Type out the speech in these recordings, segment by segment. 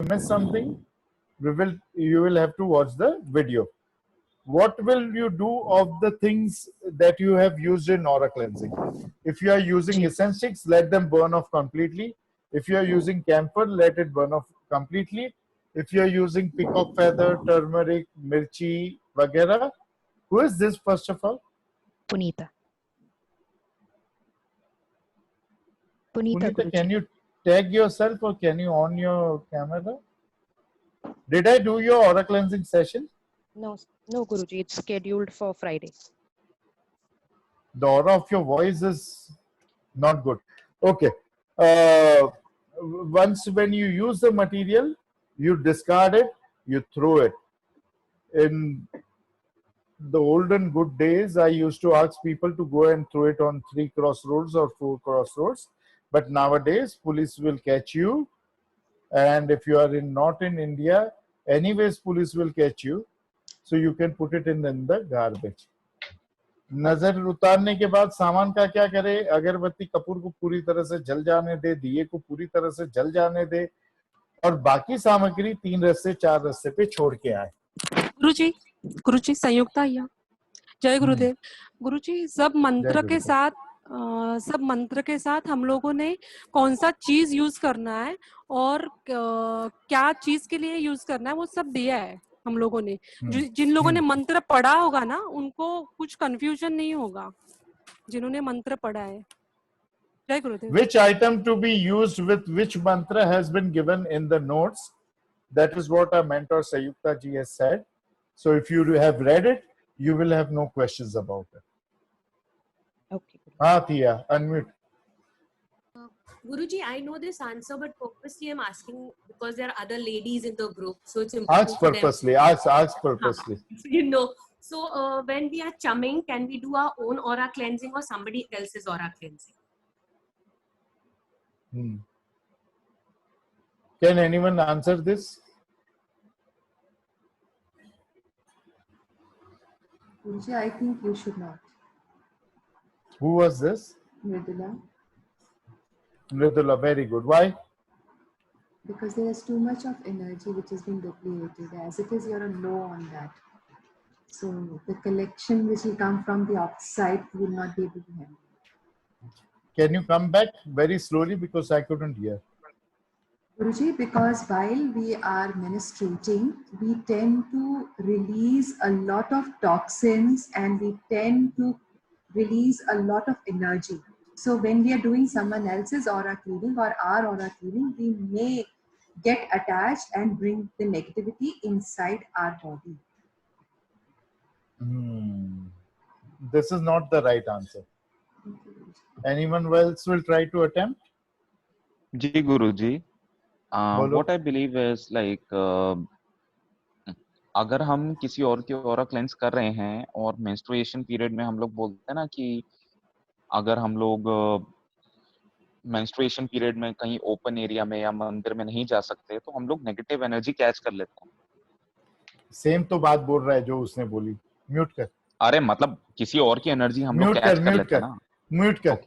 miss something, you will have to watch the video. What will you do of the things that you have used in aura cleansing? If you are using essence sticks, let them burn off completely. If you are using camphor, let it burn off completely. If you are using peacock feather, turmeric, mirchi, vagera, who is this first of all? Punita. Punita, Punita, can you tag yourself or can you on your camera? Did I do your aura cleansing session? No, Guruji. It's scheduled for Friday. The aura of your voice is not good. Okay. Once when you use the material, you discard it, you throw it. In the olden good days, I used to ask people to go and throw it on 3 crossroads or 4 crossroads. But nowadays, police will catch you. And if you are not in India, anyways, police will catch you. So you can put it in the garbage. नजर उतारने के बाद सामान का क्या करे? अगरबत्ती कपूर को पूरी तरह से जल जाने दे, दिए को पूरी तरह से जल जाने दे और बाकी सामग्री 3 रस्ते 4 रस्ते पे छोड़ के आए. गुरुजी संयुक्ता या जय गुरुदेव. गुरुजी सब मंत्र के साथ हम लोगों ने कौन सा चीज यूज करना है और क्या चीज के लिए यूज करना है वो सब दिया है हम लोगों ने. जिन लोगों ने मंत्र पढ़ा होगा ना उनको कुछ कंफ्यूजन नहीं होगा जिन्होंने मंत्र पढ़ा है. जय गुरुदेव. Which item to be used with which mantra has been given in the notes. That is what our mentor Sayukta ji has said. So if you have read it, you will have no questions about it. Okay. Thea, unmute. Guruji, I know this answer, but purposely I'm asking because there are other ladies in the group, so it's important. Ask purposely. Ask purposely. So when we are chumming, can we do our own aura cleansing or somebody else's aura cleansing? Can anyone answer this? Guruji, I think you should not. Who was this? Mridula. Mridula, very good. Why? Because there is too much of energy which is being depleted. As it is, you're on low on that. So the collection which will come from the outside will not be able to handle. Can you come back very slowly because I couldn't hear? Guruji, because while we are ministrating, we tend to release a lot of toxins and we tend to release a lot of energy. So when we are doing someone else's aura cleaning or our aura cleaning, we may get attached and bring the negativity inside our body. This is not the right answer. Anyone else will try to attempt? Ji Guruji, what I believe is like अगर हम किसी और की aura cleanse कर रहे हैं और menstruation period में हम लोग बोलते हैं ना कि अगर हम लोग मेंस्ट्रुएशन पीरियड में कहीं ओपन एरिया में या मंदिर में नहीं जा सकते तो हम लोग नेगेटिव एनर्जी कैच कर लेते हैं. सेम तो बात बोल रहा है जो उसने बोली. म्यूट कर. अरे मतलब किसी और की एनर्जी हम लोग कैच कर लेते हैं ना. म्यूट कर.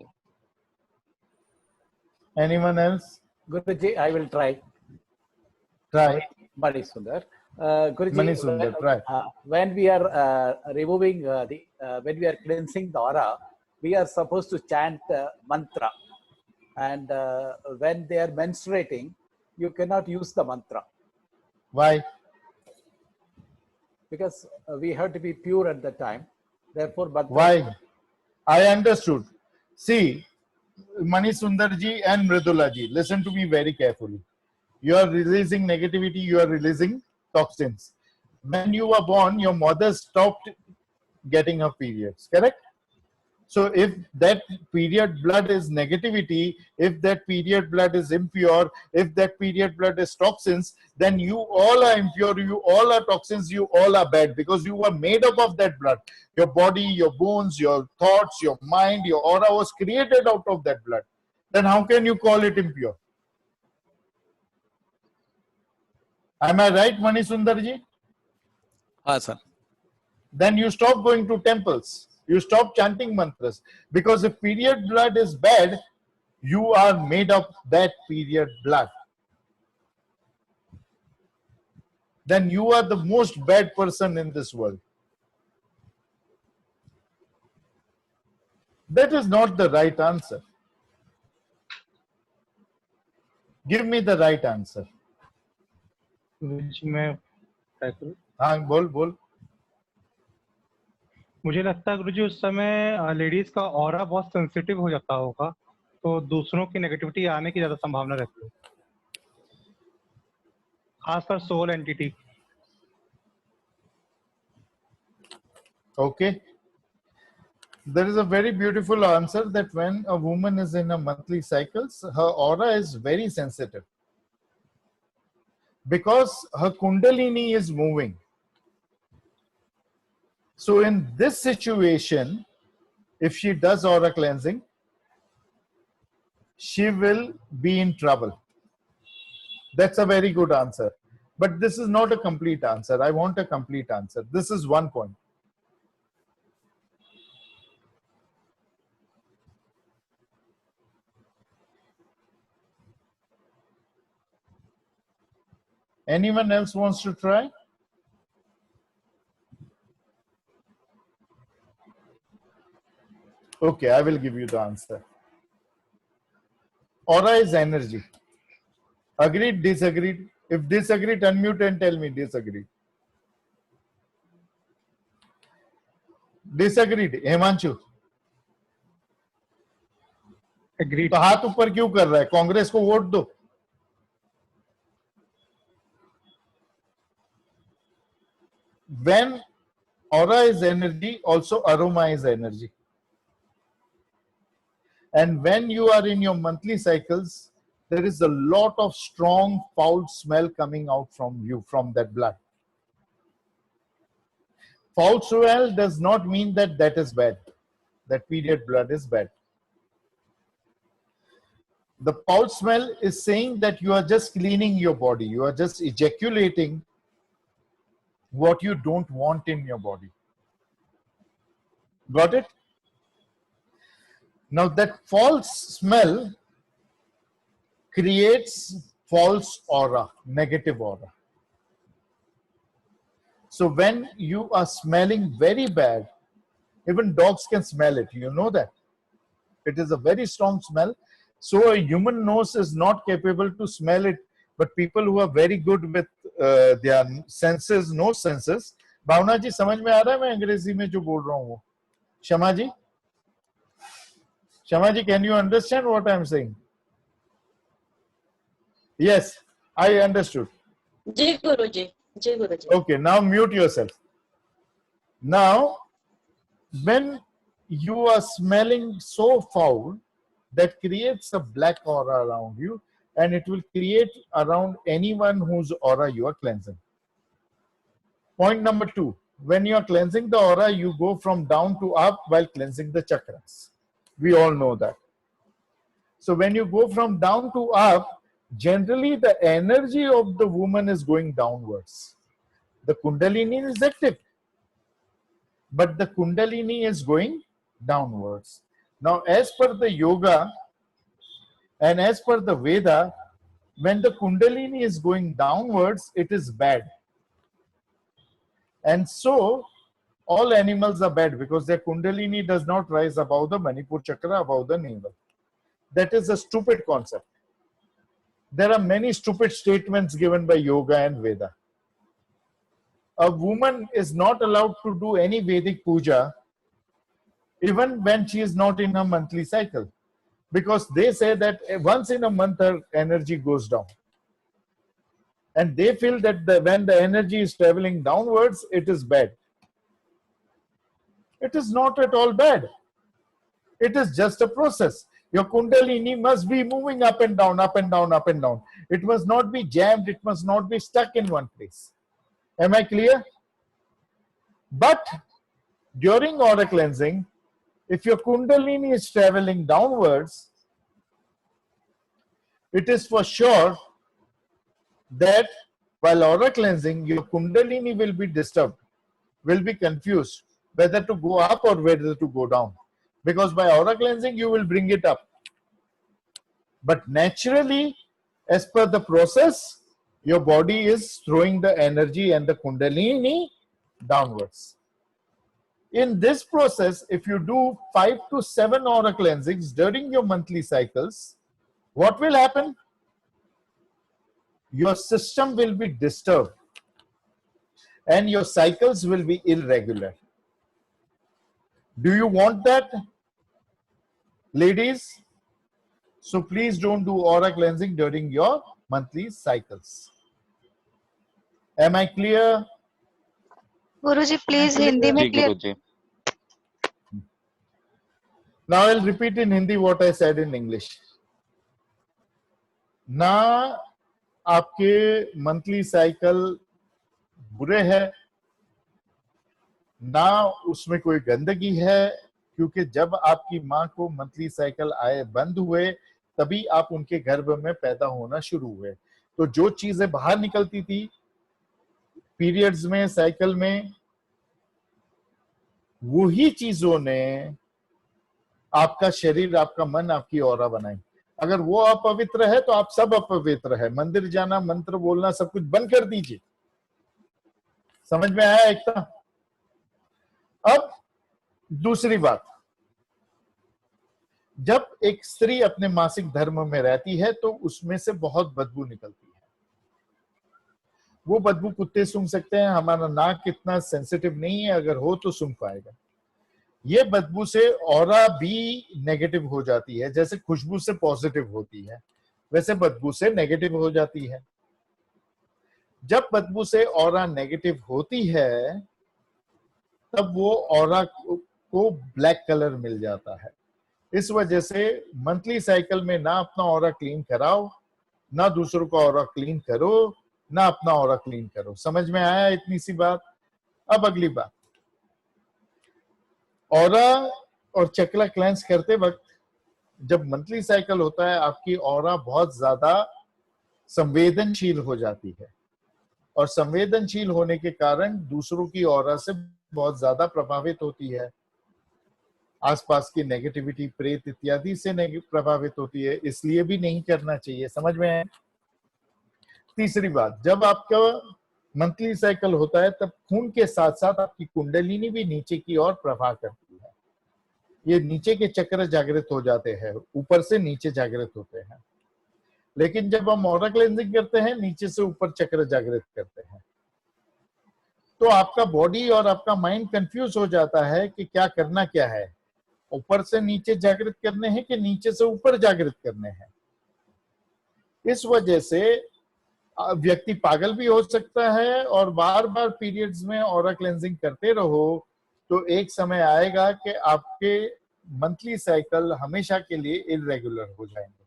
Anyone else? Guruji, I will try. Try. Mani Sundar. Guruji, Mani Sundar, try. When we are removing when we are cleansing the aura, we are supposed to chant mantra. And when they are menstruating, you cannot use the mantra. Why? Because we have to be pure at the time. Therefore, mantra. Why? I understood. See, Mani Sundar ji and Mridula ji, listen to me very carefully. You are releasing negativity, you are releasing toxins. When you were born, your mother stopped getting her periods, correct? So if that period blood is negativity, if that period blood is impure, if that period blood is toxins, then you all are impure, you all are toxins, you all are bad because you were made up of that blood. Your body, your bones, your thoughts, your mind, your aura was created out of that blood. Then how can you call it impure? Am I right, Mani Sundarji? Sir. Then you stop going to temples. You stop chanting mantras. Because if period blood is bad, you are made of that period blood. then you are the most bad person in this world. That is not the right answer. Give me the right answer. गुरुजी मैं try करूं। हाँ बोल बोल। मुझे लगता है गुरुजी उस समय लेडीज का ऑरा बहुत सेंसिटिव हो जाता होगा, तो दूसरों की नेगेटिविटी आने की ज्यादा संभावना रहती है, खासकर sole entity. Okay. There is a very beautiful answer that when a woman is in a monthly cycles, her aura is very sensitive because her kundalini is moving. So in this situation, if she does aura cleansing, she will be in trouble. That's a very good answer. But this is not a complete answer. I want a complete answer. This is one point. Anyone else wants to try? Okay, I will give you the answer. Aura is energy. Agreed, disagreed? If disagreed, unmute and tell me disagreed. Disagreed, Himanshu. Agreed. तो हाथ ऊपर क्यों कर रहा है? कांग्रेस को vote दो। When aura is energy, also aroma is energy. And when you are in your monthly cycles, there is a lot of strong foul smell coming out from you, from that blood. Foul smell does not mean that that is bad, that period blood is bad. The foul smell is saying that you are just cleaning your body, you are just ejaculating what you don't want in your body. Got it? Now that false smell creates false aura, negative aura. So when you are smelling very bad, even dogs can smell it, you know that. It is a very strong smell. So a human nose is not capable to smell it, but people who are very good with their senses, nose senses. भावना जी समझ में आ रहा है मैं अंग्रेजी में जो बोल रहा हूँ वो? Shama ji? Shama ji, can you understand what I am saying? Yes, I understood. जी गुरुजी, जी गुरुजी। Okay, now mute yourself. Now, when you are smelling so foul, that creates a black aura around you, and it will create around anyone whose aura you are cleansing. Point number 2, when you are cleansing the aura, you go from down to up while cleansing the chakras. We all know that. So when you go from down to up, generally the energy of the woman is going downwards. The kundalini is active, but the kundalini is going downwards. Now, as per the yoga and as per the Veda, when the kundalini is going downwards, it is bad. And so, all animals are bad because their kundalini does not rise above the Manipur chakra, above the navel. That is a stupid concept. There are many stupid statements given by yoga and Veda. A woman is not allowed to do any Vedic puja even when she is not in a monthly cycle, because they say that once in a month her energy goes down, and they feel that when the energy is traveling downwards, it is bad. It is not at all bad. It is just a process. Your kundalini must be moving up and down, up and down, up and down. It must not be jammed, it must not be stuck in one place. Am I clear? But during aura cleansing, if your kundalini is traveling downwards, it is for sure that while aura cleansing, your kundalini will be disturbed, will be confused whether to go up or whether to go down. Because by aura cleansing, you will bring it up. But naturally, as per the process, your body is throwing the energy and the kundalini downwards. In this process, if you do 5 to 7 aura cleansings during your monthly cycles, what will happen? Your system will be disturbed and your cycles will be irregular. Do you want that, ladies? So please don't do aura cleansing during your monthly cycles. Am I clear? Guruji please Hindi में जी clear Guruji. Now I'll repeat in Hindi what I said in English. ना आपके monthly cycle बुरे है, ना उसमें कोई गंदगी है, क्योंकि जब आपकी माँ को मंथली साइकिल आए बंद हुए तभी आप उनके गर्भ में पैदा होना शुरू हुए। तो जो चीजें बाहर निकलती थी पीरियड्स में, साइकिल में, वही चीजों ने आपका शरीर, आपका मन, आपकी ऑरा बनाई। अगर वो अपवित्र है तो आप सब अपवित्र है। मंदिर जाना, मंत्र बोलना, सब कुछ बंद कर दीजिए। समझ में आया एकता? अब दूसरी बात, जब एक स्त्री अपने मासिक धर्म में रहती है तो उसमें से बहुत बदबू निकलती है। वो बदबू कुत्ते सूंघ सकते हैं, हमारा नाक इतना सेंसिटिव नहीं है, अगर हो तो सूंघ पाएगा। ये बदबू से ऑरा भी नेगेटिव हो जाती है। जैसे खुशबू से पॉजिटिव होती है, वैसे बदबू से नेगेटिव हो जाती है। जब बदबू से ऑरा नेगेटिव होती है तब वो ऑरा को ब्लैक कलर मिल जाता है। इस वजह से मंथली साइकिल में ना अपना ऑरा क्लीन कराओ, ना दूसरों का ऑरा क्लीन करो, ना अपना ऑरा क्लीन करो। समझ में आया इतनी सी बात? अब अगली बात, ऑरा और चक्रा क्लेंस करते वक्त जब मंथली साइकिल होता है आपकी ऑरा बहुत ज्यादा संवेदनशील हो जाती है, और संवेदनशील होने के कारण दूसरों की ऑरा से बहुत ज्यादा प्रभावित होती है। आसपास की नेगेटिविटी, प्रेत इत्यादि से प्रभावित होती है, इसलिए भी नहीं करना चाहिए। समझ में आए? तीसरी बात, जब आपका मंथली साइकिल होता है तब खून के साथ साथ आपकी कुंडलिनी भी नीचे की ओर प्रवाह करती है। ये नीचे के चक्र जागृत हो जाते हैं, ऊपर से नीचे जागृत होते हैं। लेकिन जब हम ऑरा क्लेंजिंग करते हैं नीचे से ऊपर चक्र जागृत करते हैं, तो आपका बॉडी और आपका माइंड कंफ्यूज हो जाता है कि क्या करना क्या है, ऊपर से नीचे जागृत करने हैं कि नीचे से ऊपर जागृत करने हैं। इस वजह से व्यक्ति पागल भी हो सकता है, और बार बार पीरियड्स में ऑरा क्लेंजिंग करते रहो तो एक समय आएगा कि आपके मंथली साइकिल हमेशा के लिए इरेगुलर हो जाएंगे।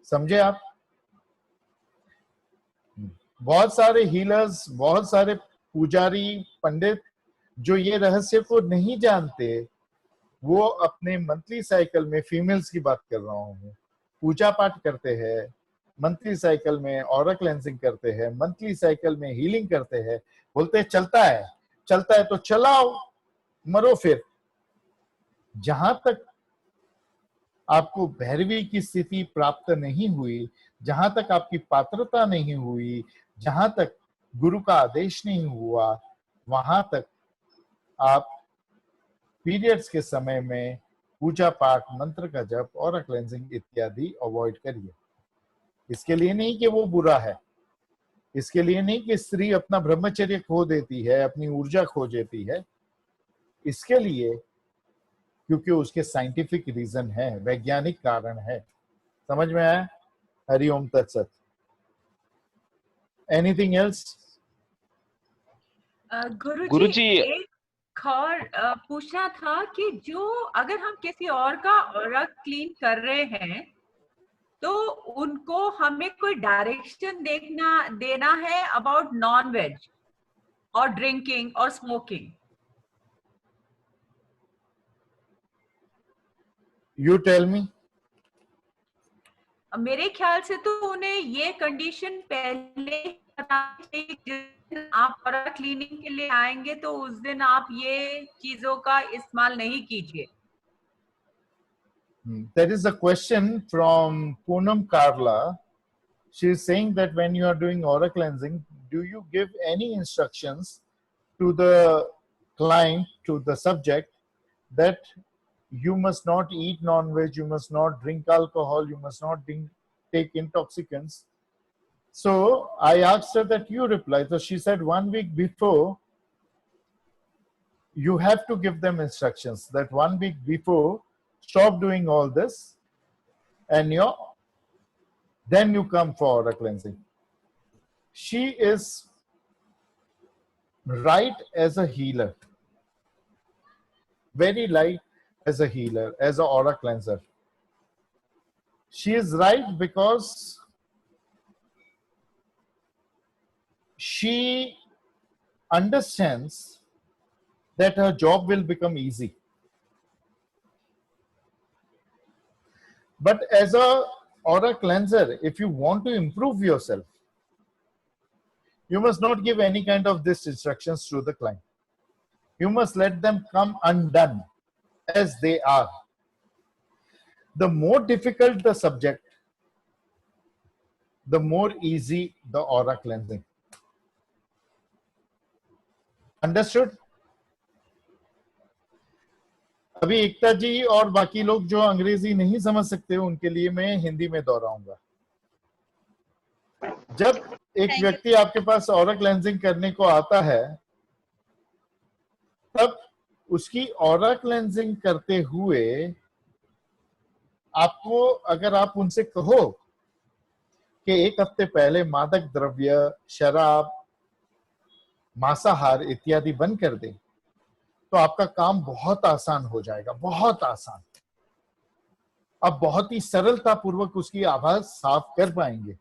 समझे आप? बहुत सारे हीलर्स, बहुत सारे पुजारी, पंडित जो ये रहस्य को नहीं जानते, वो अपने मंथली साइकिल में, फीमेल्स की बात कर रहा हूँ, पूजा पाठ करते हैं, मंथली साइकिल में ऑरा क्लेंसिंग करते हैं, मंथली साइकिल में हीलिंग करते हैं, बोलते हैं चलता है तो चलाओ, मरो फिर। जहां तक आपको भैरवी की स्थिति प्राप्त नहीं हुई, जहां तक आपकी पात्रता नहीं हुई, जहां तक गुरु का आदेश नहीं हुआ, वहां तक आप पीरियड्स के समय में पूजा पाठ, मंत्र का जप, ऑरा क्लेंजिंग इत्यादि अवॉइड करिए। इसके लिए नहीं कि वो बुरा है, इसके लिए नहीं कि स्त्री अपना ब्रह्मचर्य खो देती है, अपनी ऊर्जा खो देती है, इसके लिए क्योंकि उसके साइंटिफिक रीजन है, वैज्ञानिक कारण है। समझ में आया? हरिओम तत्सत। Anything else? गुरुजी, एक और पूछना था कि जो अगर हम किसी और का ऑरा क्लीन कर रहे हैं तो उनको हमें कोई डायरेक्शन देना है अबाउट नॉन वेज और ड्रिंकिंग और स्मोकिंग? You tell me. मेरे ख्याल से तो उन्हें ये कंडीशन पहले बतानी चाहिए, जिस दिन आप ऑरा क्लीनिंग के लिए आएंगे तो उस दिन आप ये चीजों का इस्तेमाल नहीं कीजिए। There is a question from Poonam Karla. She is saying that when you are doing aura cleansing, do you give any instructions to the client, to the subject, that you must not eat non-veg, you must not drink alcohol, you must not take intoxicants? So I asked her that you reply. So she said 1 week before, you have to give them instructions that 1 week before, stop doing all this, and then you come for aura cleansing. She is right as a healer, very light as a healer, as an aura cleanser. She is right because she understands that her job will become easy. But as a aura cleanser, if you want to improve yourself, you must not give any kind of these instructions to the client. You must let them come undone as they are. The more difficult the subject, the more easy the aura cleansing. Understood? अभी एकता जी और बाकी लोग जो अंग्रेजी नहीं समझ सकते उनके लिए मैं हिंदी में दोहराऊंगा. जब एक व्यक्ति आपके पास ऑरा क्लेंजिंग करने को आता है, तब उसकी ऑरा क्लेंजिंग करते हुए आपको, अगर आप उनसे कहो कि 1 हफ्ते पहले मादक द्रव्य, शराब, मांसाहार इत्यादि बंद कर दें, तो आपका काम बहुत आसान हो जाएगा, बहुत आसान. आप बहुत ही सरलता पूर्वक उसकी आवाज साफ कर पाएंगे,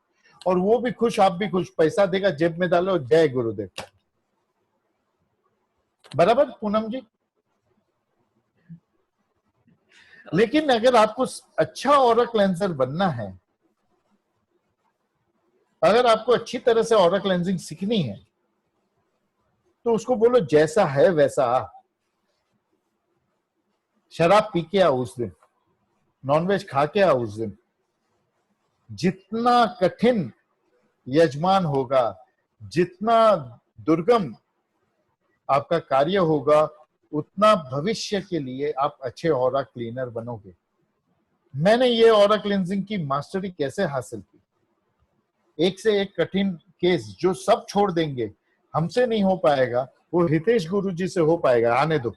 और वो भी खुश, आप भी खुश. पैसा देगा, जेब में डालो, जय गुरुदेव. बराबर पूनम जी? लेकिन अगर आपको अच्छा ऑरा क्लेंसर बनना है, अगर आपको अच्छी तरह से ऑरा क्लेंजिंग सीखनी है, तो उसको बोलो जैसा है वैसा आ. शराब पी के आ उस दिन, नॉनवेज खा के आ उस दिन. जितना कठिन यजमान होगा, जितना दुर्गम आपका कार्य होगा, उतना भविष्य के लिए आप अच्छे ऑरा क्लीनर बनोगे. मैंने ये ऑरा क्लींजिंग की मास्टरी कैसे हासिल की? एक से एक कठिन केस जो सब छोड़ देंगे, हमसे नहीं हो पाएगा, वो हितेश गुरु जी से हो पाएगा. आने दो.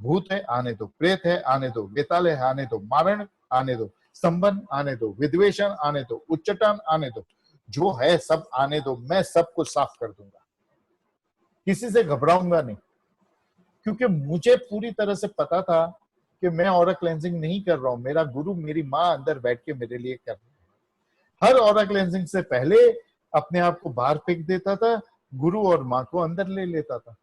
भूत है आने दो, प्रेत है आने दो, बेताल है आने दो, मारण आने दो, स्तंभन आने दो, विद्वेषण आने दो, उच्चाटन आने दो, जो है सब आने दो. मैं सबको साफ कर दूंगा, किसी से घबराऊंगा नहीं, क्योंकि मुझे पूरी तरह से पता था कि मैं ऑरा क्लेंजिंग नहीं कर रहा हूं, मेरा गुरु, मेरी माँ अंदर बैठ के मेरे लिए कर रही है. हर ऑरा क्लेंजिंग से पहले अपने आप को बाहर फेंक देता था, गुरु और माँ को अंदर ले लेता था.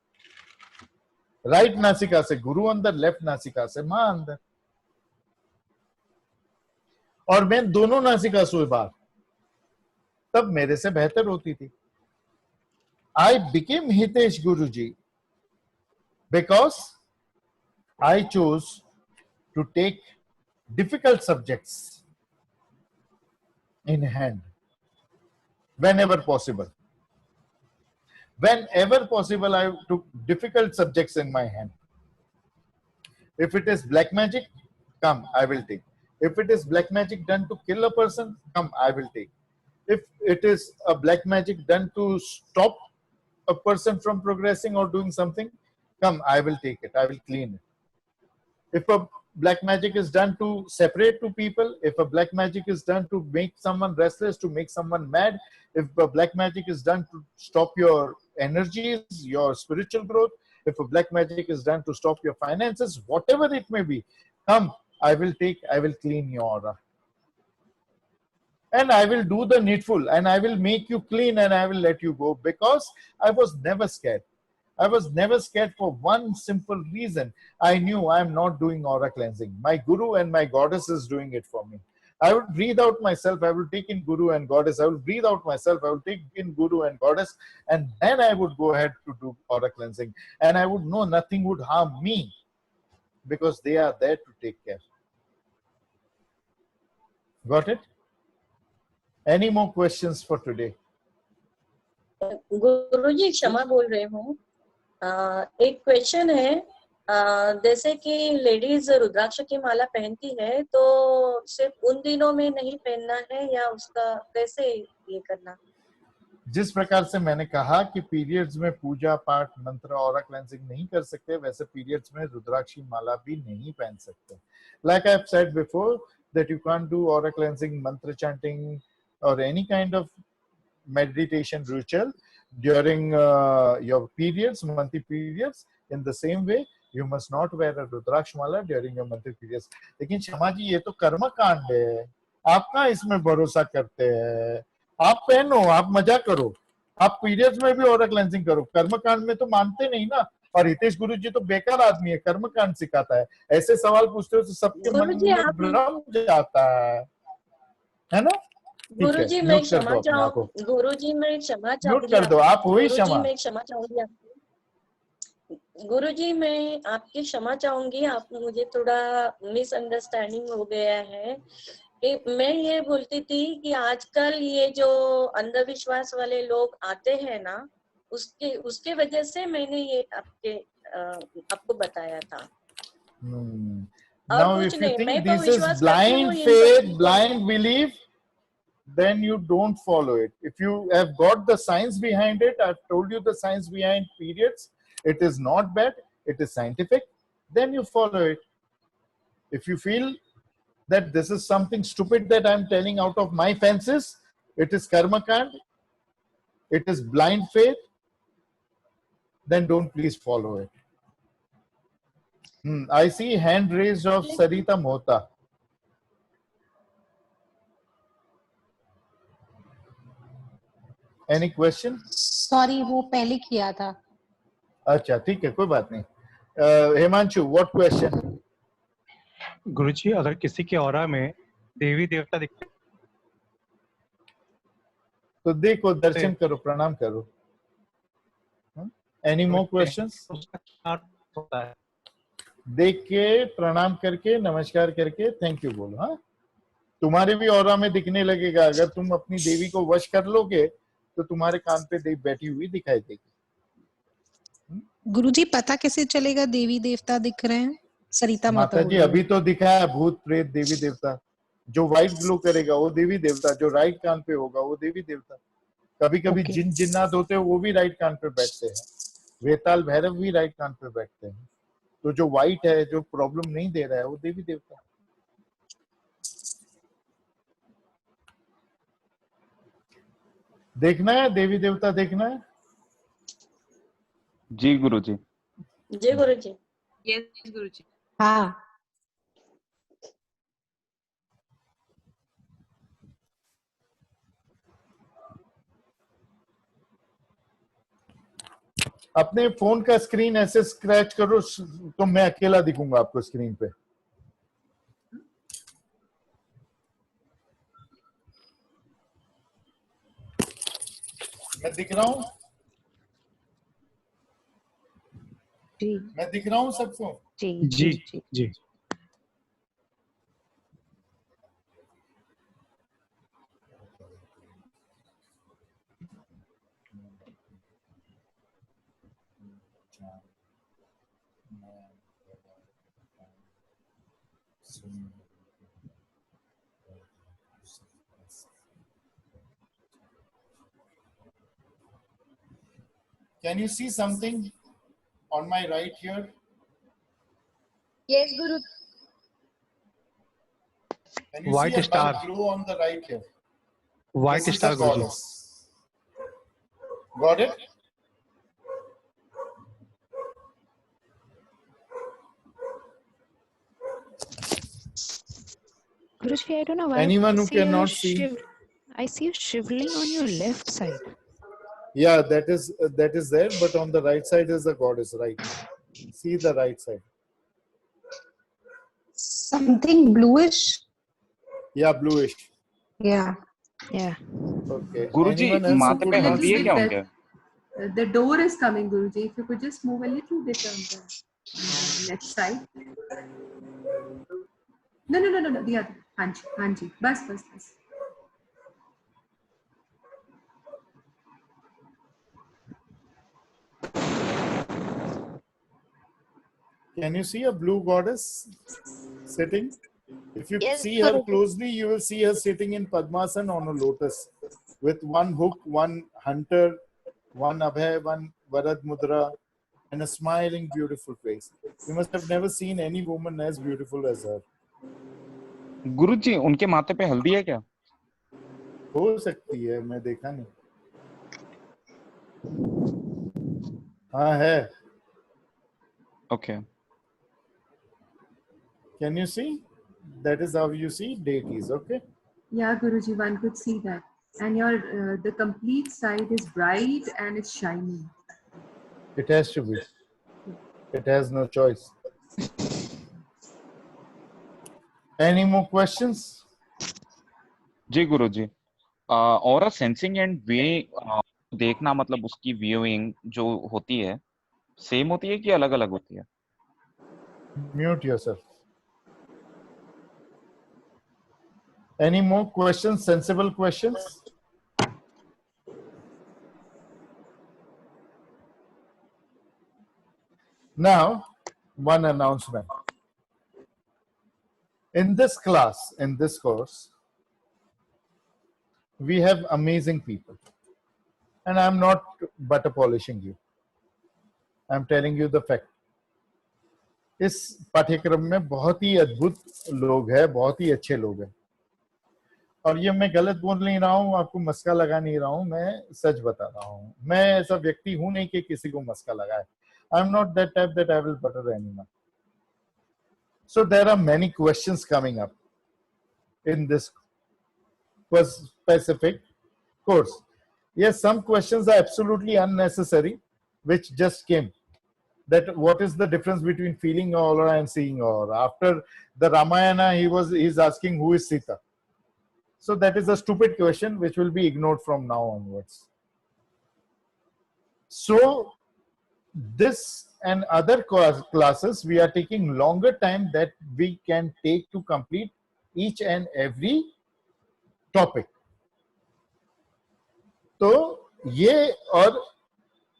राइट नासिका से गुरु अंदर, लेफ्ट नासिका से माँ अंदर, और मैं दोनों नासिका से बाहर. तब मेरे से बेहतर होती थी. I became Hitesh Guruji because I chose to take difficult subjects in hand whenever possible. Whenever possible, I took difficult subjects in my hand. If it is black magic, come, I will take. If it is black magic done to kill a person, come, I will take. If it is a black magic done to stop a person from progressing or doing something, come, I will take it, I will clean it. If a black magic is done to separate two people, if a black magic is done to make someone restless, to make someone mad, if a black magic is done to stop your energies, your spiritual growth, if a black magic is done to stop your finances, whatever it may be, come, I will take, I will clean your aura. And I will do the needful, and I will make you clean, and I will let you go, because I was never scared. I was never scared for one simple reason. I knew I am not doing aura cleansing. My guru and my goddess is doing it for me. I would breathe out myself, I will take in guru and goddess. I will breathe out myself, I will take in guru and goddess, and then I would go ahead to do aura cleansing. And I would know nothing would harm me, because they are there to take care. Got it? Any more questions for today? गुरुजी क्षमा बोल रही हूँ। एक question है, जैसे कि ladies रुद्राक्ष की माला पहनती है तो सिर्फ उन दिनों में नहीं पहनना है या उसका कैसे ये करना? जिस प्रकार से मैंने कहा कि पीरियड्स में पूजा पाठ मंत्र और क्लेंजिंग नहीं कर सकते, वैसे पीरियड्स में रुद्राक्षी माला भी नहीं पहन सकते. Like I've said before that you can't do aura cleansing, mantra chanting or any kind of meditation ritual during your periods, monthly periods. In the same way, you must not wear a rudraksh mala during your monthly periods. लेकिन क्षमा जी ये तो कर्म कांड है, आप कहाँ इसमें भरोसा करते हैं? आप पहनो, आप मजा करो, आप पीरियड्स में भी ऑरा क्लेंजिंग करो, कर्म कांड में तो मानते नहीं ना. और हितेश गुरु जी तो बेकार आदमी है, कर्म कांड सिखाता है. ऐसे सवाल पूछते हो तो सबके मन में भ्रम जाता है ना. गुरुजी मैं क्षमा चाहूँ, गुरुजी मैं क्षमा चाहूँगी, कर दो, आप हुई क्षमा. गुरुजी मैं क्षमा चाहूँगी आपकी, गुरुजी मैं आपकी क्षमा चाहूँगी. आप मुझे थोड़ा मिसअंडरस्टैंडिंग हो गया है. मैं ये बोलती थी कि आजकल ये जो अंधविश्वास वाले लोग आते हैं ना, उसके वजह से मैंने ये आपको बताया था. Now, if you think this is blind faith, blind belief, then you don't follow it. If you have got the science behind it, I've told you the science behind periods, it is not bad, it is scientific, then you follow it. If you feel that this is something stupid that I'm telling out of my fences, it is karma kand, it is blind faith, then don't please follow it. I see hand raised of Sarita Mohta. Any question? Sorry, वो पहले किया था. अच्छा ठीक है, कोई बात नहीं. Hemanshu, what question? गुरुजी, अगर किसी के ऑरा में देवी देवता दिखते तो देखो, दर्शन करो, प्रणाम करो. Any more questions? होता है. देख के प्रणाम करके नमस्कार करके थैंक यू बोलो. हाँ, तुम्हारे भी ऑरा में दिखने लगेगा. अगर तुम अपनी देवी को वश कर लोगे तो तुम्हारे कान पे देवी बैठी हुई दिखाई देगी. गुरुजी, पता कैसे चलेगा देवी देवता दिख रहे हैं? सरिता माता जी अभी तो दिखा है भूत प्रेत देवी देवता. जो व्हाइट ग्लो करेगा वो देवी देवता, जो राइट कान पे होगा वो देवी देवता. कभी कभी जिन जिन्नात होते हैं वो भी राइट कान पे बैठते हैं. वेताल भैरव भी राइट कान पे बैठते हैं. तो जो व्हाइट है, जो प्रॉब्लम नहीं दे रहा है, वो देवी देवता. देखना है देवी देवता, देखना है. जी गुरुजी. जी गुरुजी. यस गुरुजी. हाँ. अपने फोन का स्क्रीन ऐसे स्क्रैच करो तो मैं अकेला दिखूंगा आपको स्क्रीन पे. मैं दिख रहा हूँ? जी. मैं दिख रहा हूँ सबको? जी जी जी जी. Can you see something on my right here? Yes, Guru. Can you White see a star. bulb glow on the right here? White This is star, the Guruji. goddess. Got it? Guruji, I don't know why. Anyone I who see a cannot see? I see a shivling on your left side. Yeah, that is there, but on the right side is the goddess, right? See the right side. Something bluish. Yeah, bluish. Yeah. Yeah. Okay. Guruji, Anyone else who माथे could पे not हल्दी है see? क्या उनके? The door is coming, Guruji. If you could just move a little bit on the left side. No. The other. Hanji. Bas. Can you see a blue goddess sitting? If you Yes, see her Guruji. closely, you will see her sitting in Padmasana on a lotus with one hook, one hunter, one abhay, one varad mudra, and a smiling, beautiful face. You must have never seen any woman as beautiful as her. गुरुजी उनके माथे पे हल्दी है क्या? हो सकती है, मैं देखा नहीं. हाँ है. Okay. Can you see? That is how you see deities. Okay. Yeah, Guruji, one could see that. And your the complete side is bright and it's shining. It has to be. It has no choice. Any more questions? जी गुरुजी. Aura sensing and वे देखना मतलब उसकी viewing जो होती है same होती है कि अलग-अलग होती है? Mute yourself. Any more questions? Sensible questions? Now, one announcement. In this class, in this course, we have amazing people. And I'm not butter polishing you. I'm telling you the fact. इस पाठ्यक्रम में बहुत ही अद्भुत लोग हैं, बहुत ही अच्छे लोग हैं. और ये मैं गलत बोल नहीं रहा हूँ, आपको मस्का लगा नहीं रहा हूँ, मैं सच बता रहा हूँ. मैं ऐसा व्यक्ति हूँ नहीं कि किसी को मस्का लगाए. I'm not that type that I will butter anyone. So there are many questions coming up in this specific course. Yes, some questions are absolutely unnecessary, which just came. That what is the difference between feeling aura and seeing aura? After the Ramayana, he's asking who is Sita. So that is a stupid question which will be ignored from now onwards. So this and other classes, we are taking longer time that we can take to complete each and every topic. तो ये और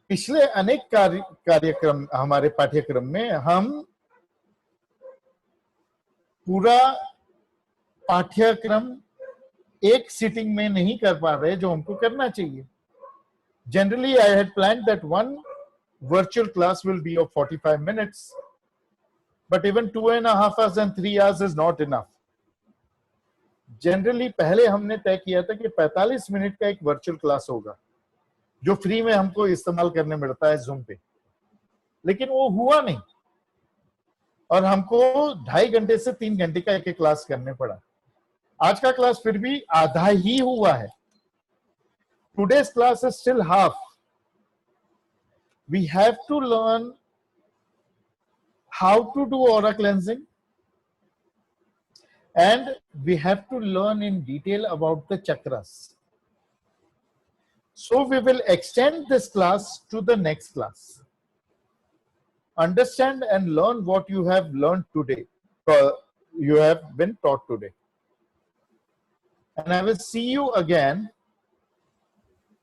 पिछले अनेक कार्यक्रम हमारे पाठ्यक्रम में हम पूरा पाठ्यक्रम एक सिटिंग में नहीं कर पा रहे जो हमको करना चाहिए. Generally, I had planned that one virtual class will be of 45 minutes, but even 2.5 hours and 3 hours is not enough. Generally, पहले हमने तय किया था कि 45 मिनट का एक वर्चुअल क्लास होगा जो फ्री में हमको इस्तेमाल करने मिलता है Zoom पे, लेकिन वो हुआ नहीं और हमको 2.5 घंटे से 3 घंटे का एक क्लास करने पड़ा. आज का क्लास फिर भी आधा ही हुआ है. Today's class is still half. We have to learn how to do aura cleansing, and we have to learn in detail about the chakras. So we will extend this class to the next class. Understand and learn what you have learned today, you have been taught today. And I will see you again.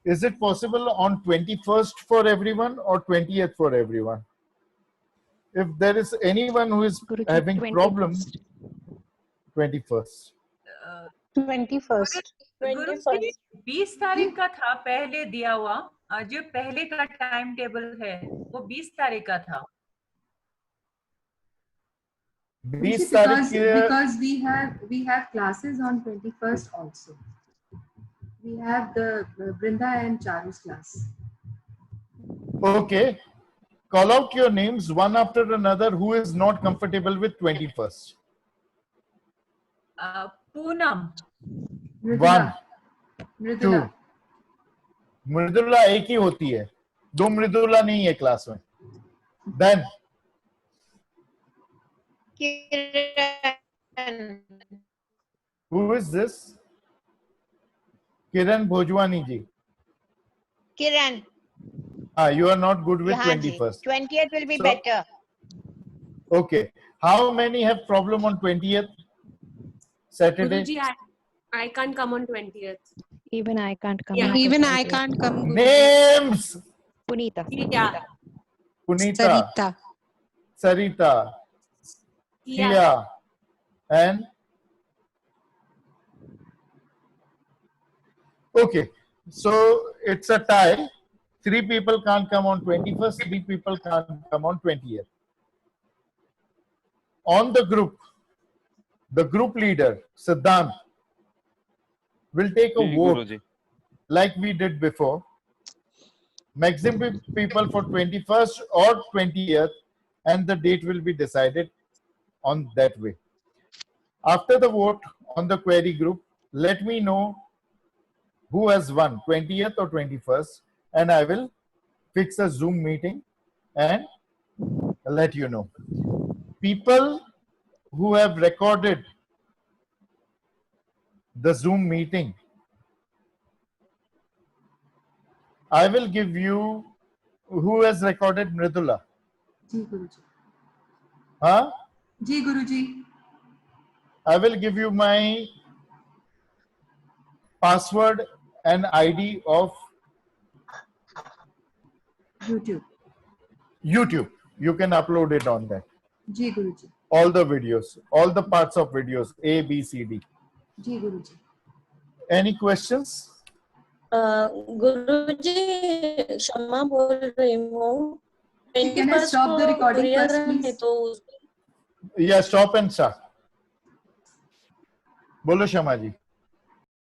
Is it possible on 21st for everyone or 20th for everyone? If there is anyone who is having problems, 21st. 21st. गुरुजी 20 तारीख का था पहले दिया हुआ. जो पहले का time table है वो 20 तारीख का था. 20 तारीख because we have classes on 21st also. We have the Brinda and Charu's class. Okay. Call out your names one after another who is not comfortable with 21st. Poonam. One. Two. Mridula एक ही होती है, 2 मृदुला नहीं है क्लास में. Then. Kiran. Who is this? Kiran Bhojwani ji. Kiran. You are not good with Yeah, ji. 21st. 20th will be So- better. Okay. How many have problem on 20th? Saturday? Guruji, I can't come on 20th. Even I can't come. Yeah. on Even 20th. I can't come. Names! Punita. Yeah. Punita. Sarita. Sarita, Kia, and okay. So it's a tie. 3 people can't come on 21st, 3 people can't come on 20th. On the group leader, Siddhant, will take a ji vote Guruji like we did before. Maximum people for 21st or 20th, and the date will be decided on that way. After the vote on the query group, let me know who has won, 20th or 21st, and I will fix a Zoom meeting and let you know. People who have recorded the Zoom meeting, I will give you who has recorded Mridula. Ji Guruji. Huh? Ji Guruji. I will give you my password and ID of YouTube. YouTube. You can upload it on that. Ji Guruji. All the videos, all the parts of videos, A, B, C, D. Ji Guruji. Any questions? गुरुजी क्षमा बोल रही हूँ. Can I stop the recording first, please? Yeah, stop and start. बोलो शमा जी.